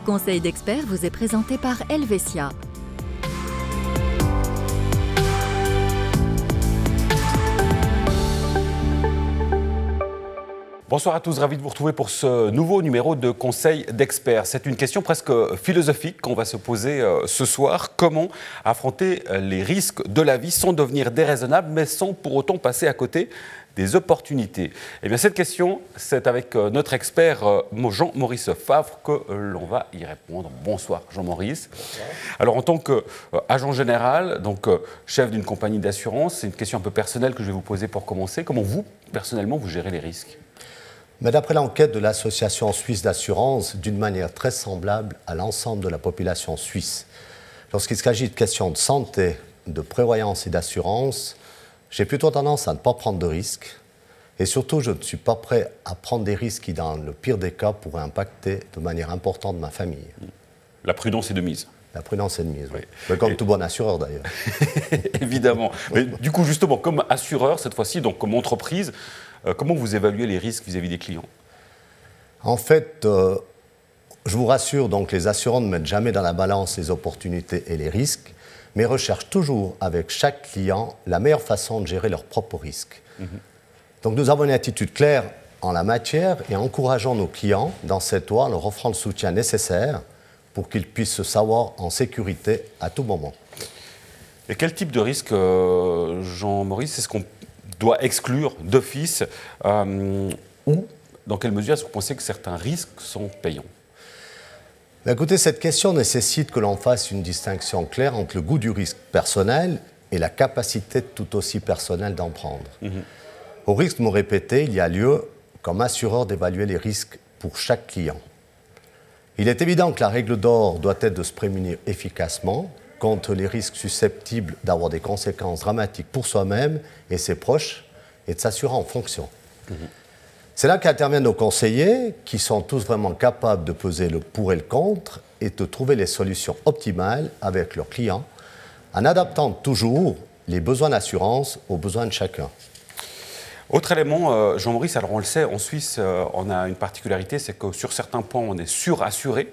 Conseil d'experts vous est présenté par Helvetia. Bonsoir à tous, ravi de vous retrouver pour ce nouveau numéro de Conseil d'experts. C'est une question presque philosophique qu'on va se poser ce soir. Comment affronter les risques de la vie sans devenir déraisonnable, mais sans pour autant passer à côté des opportunités? Eh bien, cette question, c'est avec notre expert Jean-Maurice Favre que l'on va y répondre. Bonsoir Jean-Maurice. Alors, en tant qu'agent général, donc chef d'une compagnie d'assurance, c'est une question un peu personnelle que je vais vous poser pour commencer. Comment vous, personnellement, vous gérez les risques? Mais d'après l'enquête de l'Association suisse d'assurance, d'une manière très semblable à l'ensemble de la population suisse. Lorsqu'il s'agit de questions de santé, de prévoyance et d'assurance, j'ai plutôt tendance à ne pas prendre de risques. Et surtout, je ne suis pas prêt à prendre des risques qui, dans le pire des cas, pourraient impacter de manière importante ma famille. La prudence est de mise. La prudence est de mise, oui. Mais comme tout bon assureur, d'ailleurs. Évidemment. Mais du coup, justement, comme assureur, cette fois-ci, donc comme entreprise, comment vous évaluez les risques vis-à-vis des clients? En fait, je vous rassure, donc, les assureurs ne mettent jamais dans la balance les opportunités et les risques, mais recherchent toujours avec chaque client la meilleure façon de gérer leurs propres risques. Donc nous avons une attitude claire en la matière et encourageons nos clients dans cette voie en leur offrant le soutien nécessaire pour qu'ils puissent se savoir en sécurité à tout moment. Et quel type de risque, Jean-Maurice, est-ce qu'on doit exclure d'office ou dans quelle mesure est-ce que vous pensez que certains risques sont payants? Écoutez, cette question nécessite que l'on fasse une distinction claire entre le goût du risque personnel et la capacité tout aussi personnelle d'en prendre. Au risque de me répéter, il y a lieu, comme assureur, d'évaluer les risques pour chaque client. Il est évident que la règle d'or doit être de se prémunir efficacement contre les risques susceptibles d'avoir des conséquences dramatiques pour soi-même et ses proches et de s'assurer en fonction. C'est là qu'interviennent nos conseillers qui sont tous vraiment capables de peser le pour et le contre et de trouver les solutions optimales avec leurs clients en adaptant toujours les besoins d'assurance aux besoins de chacun. Autre élément, Jean-Maurice, alors on le sait, en Suisse, on a une particularité, c'est que sur certains points, on est surassuré.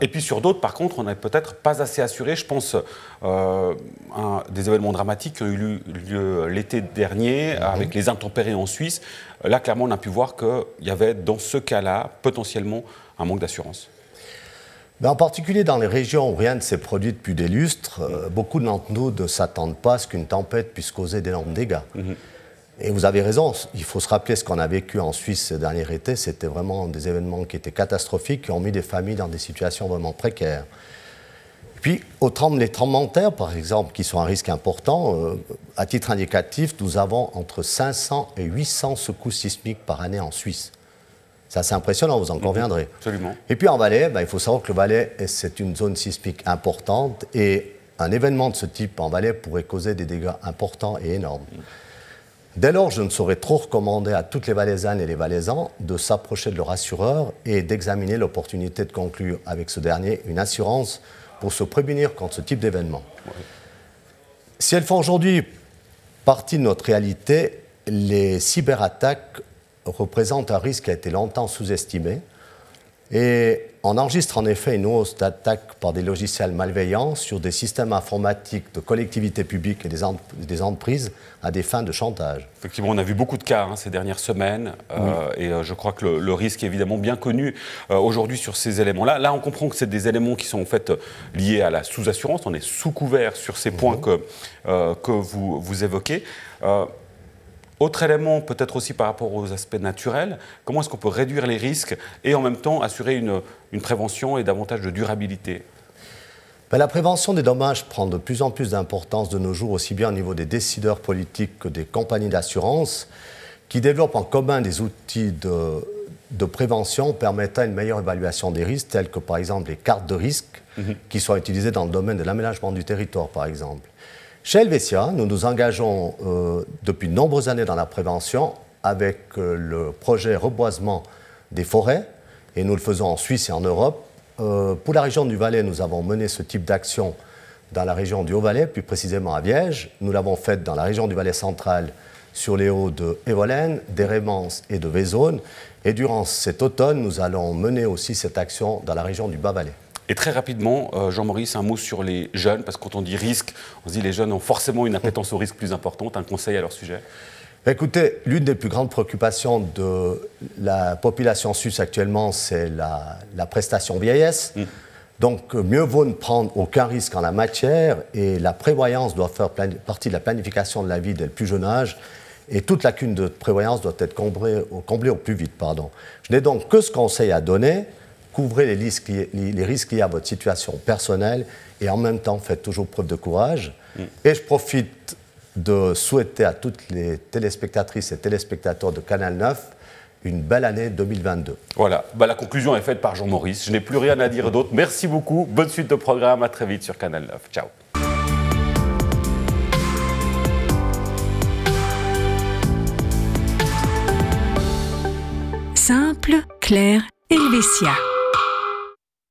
Et puis sur d'autres, par contre, on n'est peut-être pas assez assuré. Je pense à des événements dramatiques qui ont eu lieu l'été dernier avec les intempéries en Suisse. Là, clairement, on a pu voir qu'il y avait dans ce cas-là potentiellement un manque d'assurance. Mais en particulier dans les régions où rien ne s'est produit depuis des lustres, beaucoup d'entre nous ne s'attendent pas à ce qu'une tempête puisse causer d'énormes dégâts. Et vous avez raison, il faut se rappeler ce qu'on a vécu en Suisse ce dernier été. C'était vraiment des événements qui étaient catastrophiques, qui ont mis des familles dans des situations vraiment précaires. Et puis, les tremblements de terre, par exemple, qui sont un risque important, à titre indicatif, nous avons entre 500 et 800 secousses sismiques par année en Suisse. C'est assez impressionnant, vous en conviendrez. Absolument. Et puis en Valais, il faut savoir que le Valais, c'est une zone sismique importante et un événement de ce type en Valais pourrait causer des dégâts importants et énormes. Dès lors, je ne saurais trop recommander à toutes les Valaisannes et les Valaisans de s'approcher de leur assureur et d'examiner l'opportunité de conclure avec ce dernier une assurance pour se prémunir contre ce type d'événement. Si elles font aujourd'hui partie de notre réalité, les cyberattaques représentent un risque qui a été longtemps sous-estimé et on enregistre en effet une hausse d'attaques par des logiciels malveillants sur des systèmes informatiques de collectivités publiques et des entreprises à des fins de chantage. Effectivement, on a vu beaucoup de cas ces dernières semaines et je crois que le risque est évidemment bien connu aujourd'hui sur ces éléments-là. Là, on comprend que c'est des éléments qui sont en fait liés à la sous-assurance. On est sous couvert sur ces points que vous évoquez. Autre élément, peut-être aussi par rapport aux aspects naturels, comment est-ce qu'on peut réduire les risques et en même temps assurer une prévention et davantage de durabilité? La prévention des dommages prend de plus en plus d'importance de nos jours, aussi bien au niveau des décideurs politiques que des compagnies d'assurance, qui développent en commun des outils de prévention permettant une meilleure évaluation des risques, tels que par exemple les cartes de risque, qui sont utilisées dans le domaine de l'aménagement du territoire, par exemple. Chez Helvetia, nous nous engageons depuis de nombreuses années dans la prévention avec le projet reboisement des forêts, et nous le faisons en Suisse et en Europe. Pour la région du Valais, nous avons mené ce type d'action dans la région du Haut-Valais, plus précisément à Viège. Nous l'avons fait dans la région du Valais central sur les hauts de Evolène, d'Hérémence et de Vézone. Et durant cet automne, nous allons mener aussi cette action dans la région du Bas-Valais. Et très rapidement, Jean-Maurice, un mot sur les jeunes, parce que quand on dit risque, on se dit les jeunes ont forcément une appétence au risque plus importante. Un conseil à leur sujet? Écoutez, l'une des plus grandes préoccupations de la population suisse actuellement, c'est la prestation vieillesse. Donc, mieux vaut ne prendre aucun risque en la matière, et la prévoyance doit faire partie de la planification de la vie dès le plus jeune âge, et toute lacune de prévoyance doit être comblée au plus vite. Je n'ai donc que ce conseil à donner: couvrez les risques liés à votre situation personnelle, et en même temps, faites toujours preuve de courage. Et je profite de souhaiter à toutes les téléspectatrices et téléspectateurs de Canal 9 une belle année 2022. Voilà, la conclusion est faite par Jean-Maurice. Je n'ai plus rien à dire d'autre. Merci beaucoup. Bonne suite de programme. À très vite sur Canal 9. Ciao. Simple, clair, Helvetia.